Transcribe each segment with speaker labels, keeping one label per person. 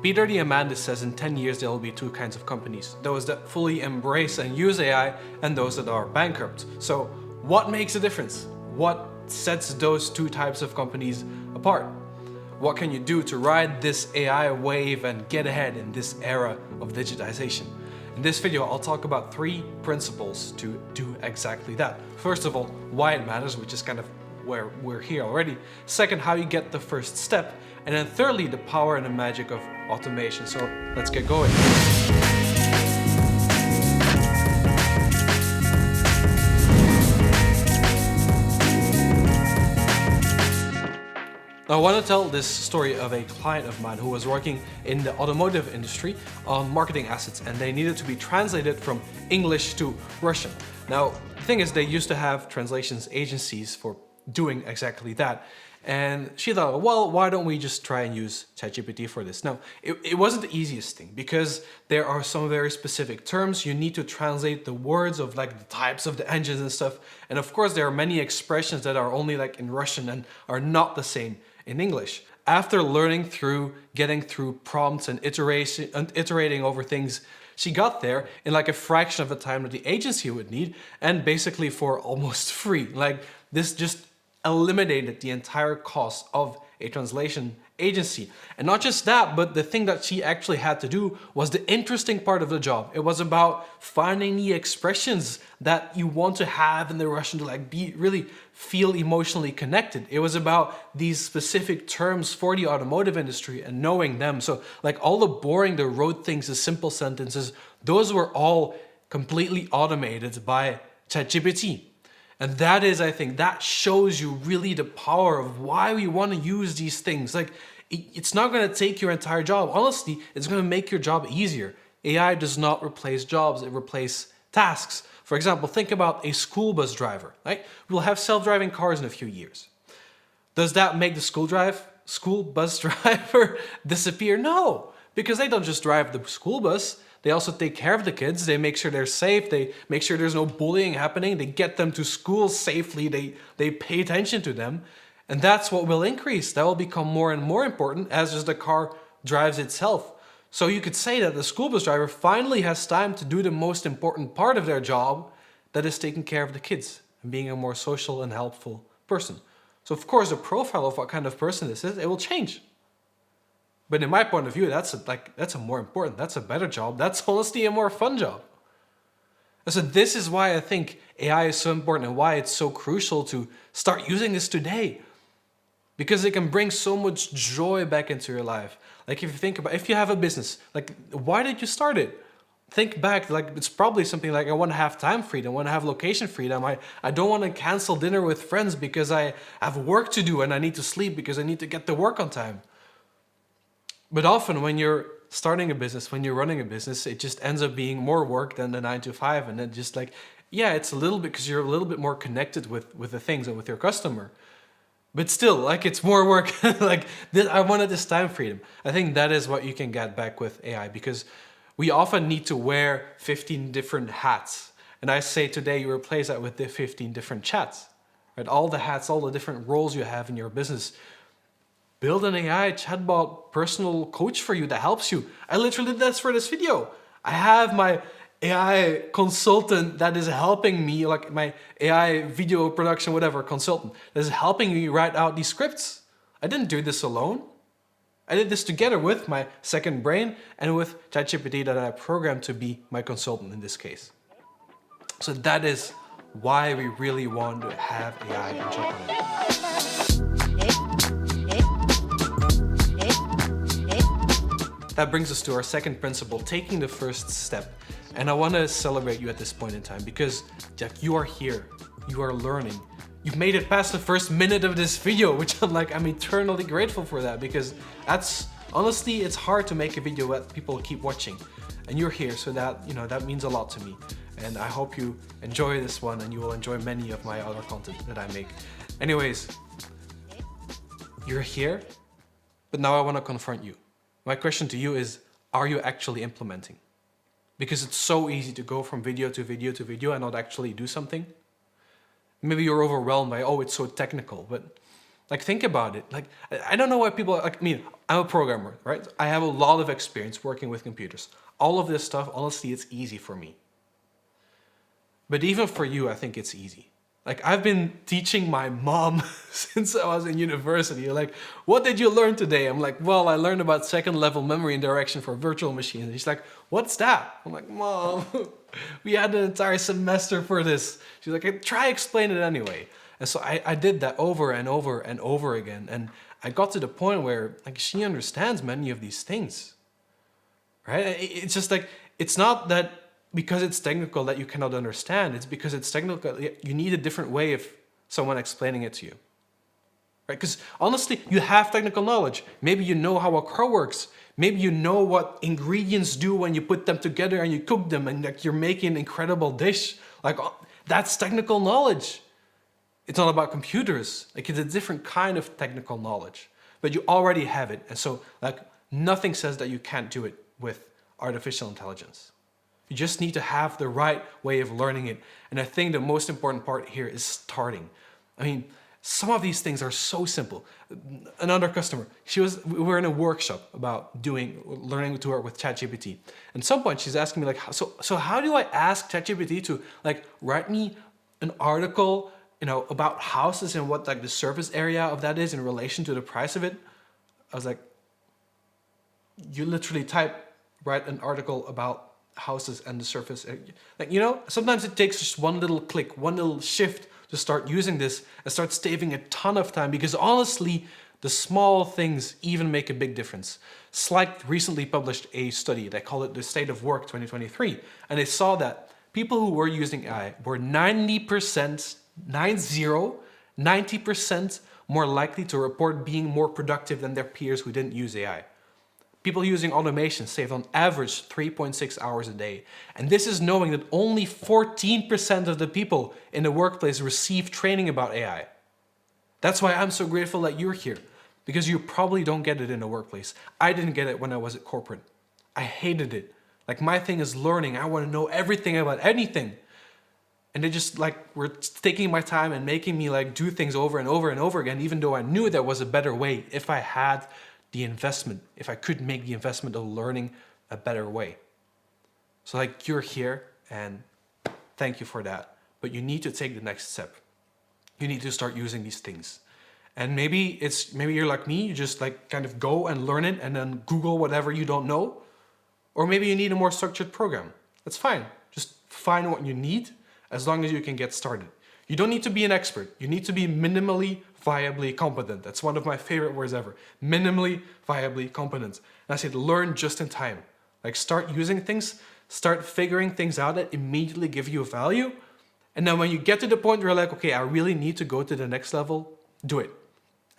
Speaker 1: Peter Diamandis says in 10 years there will be two kinds of companies, those that fully embrace and use AI and those that are bankrupt. So what makes a difference? What sets those two types of companies apart? What can you do to ride this AI wave and get ahead in this era of digitization? In this video, I'll talk about 3 principles to do exactly that. First of all, why it matters, which is kind of where we're here already. Second, how you get the first step. And then thirdly, the power and the magic of automation. So let's get going. Now, I want to tell this story of a client of mine who was working in the automotive industry on marketing assets, and they needed to be translated from English to Russian. Now, the thing is, they used to have translations agencies for doing exactly that. And she thought, well, why don't we just try and use ChatGPT for this? Now, it wasn't the easiest thing because there are some very specific terms. You need to translate the words of like the types of the engines and stuff. And of course, there are many expressions that are only like in Russian and are not the same in English. After learning through, getting through prompts and iterating over things, she got there in like a fraction of the time that the agency would need, and basically for almost free. Like this just eliminated the entire cost of a translation agency. And not just that, but the thing that she actually had to do was the interesting part of the job. It was about finding the expressions that you want to have in the Russian to like really feel emotionally connected. It was about these specific terms for the automotive industry and knowing them. So like all the boring, the rote things, the simple sentences, those were all completely automated by ChatGPT. And that is, I think, that shows you really the power of why we want to use these things. Like, it's not going to take your entire job. Honestly, it's going to make your job easier. AI does not replace jobs, it replaces tasks. For example, think about a school bus driver, right? We'll have self-driving cars in a few years. Does that make the school bus driver disappear? No, because they don't just drive the school bus. They also take care of the kids. They make sure they're safe. They make sure there's no bullying happening. They get them to school safely. They pay attention to them. And that's what will increase. That will become more and more important as just the car drives itself. So you could say that the school bus driver finally has time to do the most important part of their job, that is taking care of the kids and being a more social and helpful person. So of course, the profile of what kind of person this is, it will change. But in my point of view, that's a more important, that's a better job. That's honestly a more fun job. And so this is why I think AI is so important and why it's so crucial to start using this today. Because it can bring so much joy back into your life. Like if you think about, if you have a business, like why did you start it? Think back, like it's probably something like I want to have time freedom, I want to have location freedom. I don't want to cancel dinner with friends because I have work to do and I need to sleep because I need to get to work on time. But often when you're starting a business, when you're running a business, it just ends up being more work than the 9 to 5. And then just like, yeah, it's a little bit because you're a little bit more connected with the things and with your customer. But still, like it's more work. Like this, I wanted this time freedom. I think that is what you can get back with AI because we often need to wear 15 different hats. And I say today you replace that with the 15 different chats. Right? All the hats, all the different roles you have in your business. Build an AI chatbot personal coach for you that helps you. I literally did this for this video. I have my AI consultant that is helping me, like my AI video production, whatever, consultant, that is helping me write out these scripts. I didn't do this alone. I did this together with my second brain and with ChatGPT that I programmed to be my consultant in this case. So that is why we really want to have AI and jump on it. That brings us to our second principle, taking the first step. And I want to celebrate you at this point in time because Jack, you are here, you are learning. You've made it past the first minute of this video, which I'm eternally grateful for that because that's, honestly, it's hard to make a video that people keep watching. And you're here, so that, that means a lot to me. And I hope you enjoy this one and you will enjoy many of my other content that I make. Anyways, you're here, but now I want to confront you. My question to you is, are you actually implementing? Because it's so easy to go from video to video to video and not actually do something. Maybe you're overwhelmed by, oh, it's so technical, but Like, think about it. Like, I don't know why people, like, I mean, I'm a programmer, right? I have a lot of experience working with computers. All of this stuff, honestly, it's easy for me. But even for you, I think it's easy. Like, I've been teaching my mom since I was in university. Like, what did you learn today? I'm like, well, I learned about second level memory and direction for virtual machines. And she's like, what's that? I'm like, Mom, we had an entire semester for this. She's like, try explain it anyway. And so I did that over and over and over again. And I got to the point where, like, she understands many of these things, right? It's just like, it's not that because it's technical that you cannot understand. It's because it's technical. You need a different way of someone explaining it to you, right? Because honestly, you have technical knowledge. Maybe you know how a car works. Maybe you know what ingredients do when you put them together and you cook them and like you're making an incredible dish. Like, that's technical knowledge. It's not about computers. Like, it's a different kind of technical knowledge, but you already have it. And so, like, nothing says that you can't do it with artificial intelligence. You just need to have the right way of learning it. And I think the most important part here is starting. I mean, some of these things are so simple. Another customer, we were in a workshop about learning to work with ChatGPT. And at some point she's asking me like, so how do I ask ChatGPT to like write me an article, you know, about houses and what like the surface area of that is in relation to the price of it? I was like, you literally write an article about houses and the surface. Like, you know, sometimes it takes just one little click, one little shift to start using this and start saving a ton of time, because honestly, the small things even make a big difference. Slack recently published a study, they call it the State of Work 2023, and they saw that people who were using AI were 90% more likely to report being more productive than their peers who didn't use AI. People using automation saved on average 3.6 hours a day. And this is knowing that only 14% of the people in the workplace receive training about AI. That's why I'm so grateful that you're here, because you probably don't get it in the workplace. I didn't get it when I was at corporate. I hated it. Like, my thing is learning. I want to know everything about anything. And they just like were taking my time and making me like do things over and over and over again, even though I knew there was a better way if I had the investment, if I could make the investment of learning a better way. So like, you're here and thank you for that. But you need to take the next step. You need to start using these things. And maybe you're like me, you just like kind of go and learn it and then Google whatever you don't know. Or maybe you need a more structured program. That's fine. Just find what you need as long as you can get started. You don't need to be an expert. You need to be minimally viably competent. That's one of my favorite words ever. Minimally viably competent. And I said, learn just in time. Like, start using things, start figuring things out that immediately give you value. And then when you get to the point where you're like, okay, I really need to go to the next level, do it.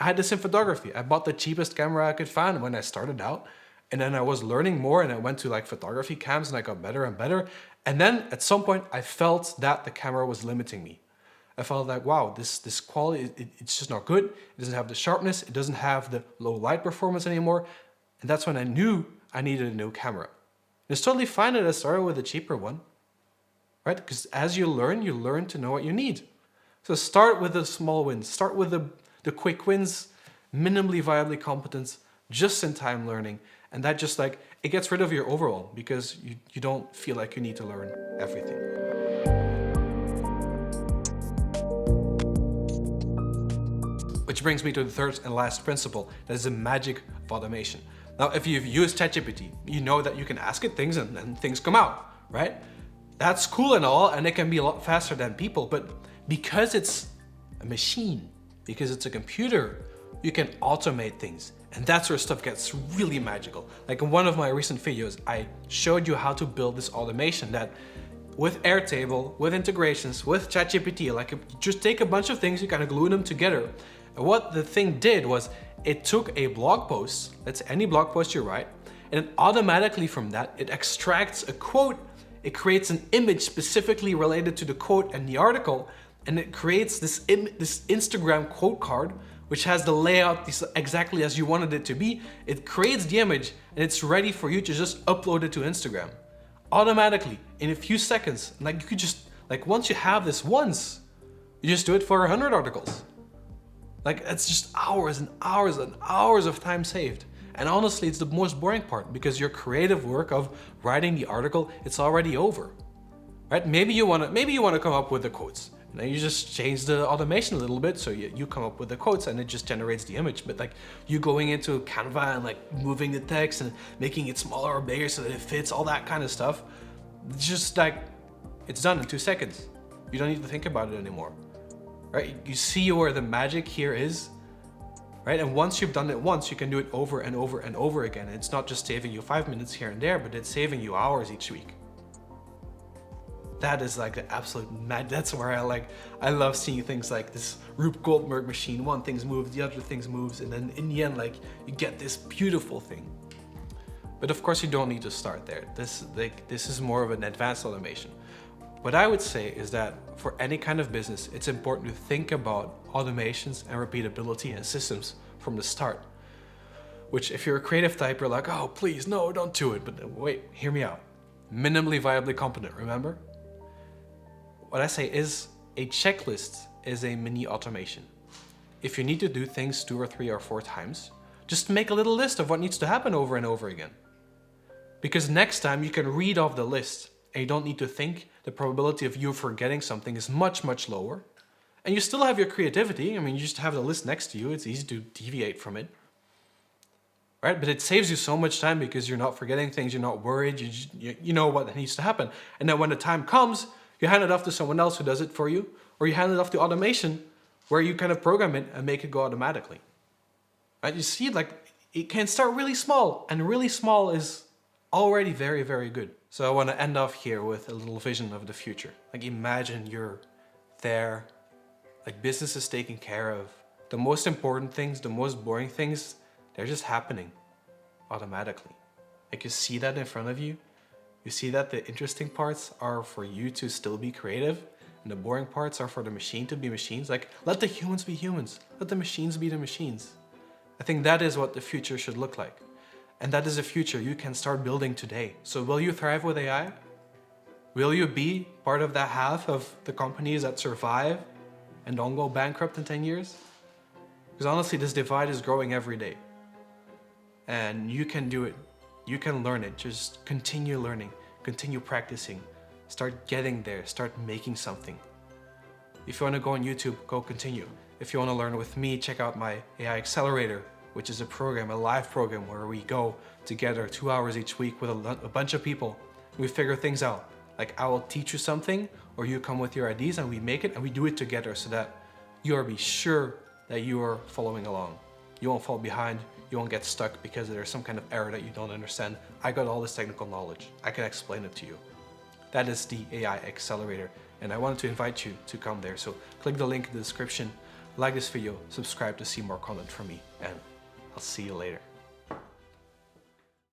Speaker 1: I had this in photography. I bought the cheapest camera I could find when I started out. And then I was learning more and I went to like photography camps and I got better and better. And then at some point I felt that the camera was limiting me. I felt like, wow, this quality, it's just not good. It doesn't have the sharpness. It doesn't have the low light performance anymore. And that's when I knew I needed a new camera. And it's totally fine that I started with a cheaper one, right? Because as you learn to know what you need. So start with the small wins. Start with the quick wins, minimally viably competent, just in time learning. And that just like, it gets rid of your overall because you don't feel like you need to learn everything. Which brings me to the third and last principle, that is the magic of automation. Now, if you've used ChatGPT, you know that you can ask it things and things come out, right? That's cool and all, and it can be a lot faster than people, but because it's a machine, because it's a computer, you can automate things. And that's where stuff gets really magical. Like in one of my recent videos, I showed you how to build this automation that with Airtable, with integrations, with ChatGPT, like you just take a bunch of things, you kind of glue them together. And what the thing did was it took a blog post, that's any blog post you write, and automatically from that, it extracts a quote, it creates an image specifically related to the quote and the article, and it creates this Instagram quote card, which has the layout exactly as you wanted it to be. It creates the image and it's ready for you to just upload it to Instagram. Automatically, in a few seconds. Like you could just, like once you have this once, you just do it for 100 articles. Like, it's just hours and hours and hours of time saved. And honestly, it's the most boring part because your creative work of writing the article, it's already over, right? Maybe you want to come up with the quotes. And then you just change the automation a little bit, so you come up with the quotes and it just generates the image. But like you going into Canva and like moving the text and making it smaller or bigger so that it fits, all that kind of stuff, it's just like, it's done in 2 seconds. You don't need to think about it anymore, right? You see where the magic here is, right? And once you've done it once, you can do it over and over and over again. And it's not just saving you 5 minutes here and there, but it's saving you hours each week. That is like the absolute mad. That's where I love seeing things like this Rube Goldberg machine. One thing moves, the other thing moves, and then in the end, like you get this beautiful thing. But of course, you don't need to start there. This is more of an advanced automation. What I would say is that for any kind of business, it's important to think about automations and repeatability and systems from the start. Which, if you're a creative type, you're like, oh, please, no, don't do it. But wait, hear me out. Minimally viably competent, remember? What I say is a checklist is a mini automation. If you need to do things 2 or 3 or 4 times, just make a little list of what needs to happen over and over again. Because next time you can read off the list and you don't need to think. The probability of you forgetting something is much, much lower. And you still have your creativity. I mean, you just have the list next to you. It's easy to deviate from it. Right? But it saves you so much time because you're not forgetting things. You're not worried. You know what needs to happen. And then when the time comes, you hand it off to someone else who does it for you, or you hand it off to automation where you kind of program it and make it go automatically. Right? You see, like it can start really small, and really small is already very, very good. So I want to end off here with a little vision of the future. Like imagine you're there, like business is taken care of. The most important things, the most boring things, they're just happening automatically. Like you see that in front of you. You see that the interesting parts are for you to still be creative, and the boring parts are for the machine to be machines. Like, let the humans be humans. Let the machines be the machines. I think that is what the future should look like. And that is a future you can start building today. So will you thrive with AI? Will you be part of that half of the companies that survive and don't go bankrupt in 10 years? Because honestly, this divide is growing every day. And you can do it. You can learn it. Just continue learning, continue practicing, start getting there, start making something. If you want to go on YouTube, go continue. If you want to learn with me, check out my AI Accelerator, which is a program, a live program where we go together 2 hours each week with a bunch of people. We figure things out. Like I will teach you something, or you come with your ideas and we make it and we do it together so that you are be sure that you are following along. You won't fall behind. You won't get stuck because there's some kind of error that you don't understand. I got all this technical knowledge. I can explain it to you. That is the AI Accelerator, and I wanted to invite you to come there. So click the link in the description, like this video, subscribe to see more content from me, and I'll see you later.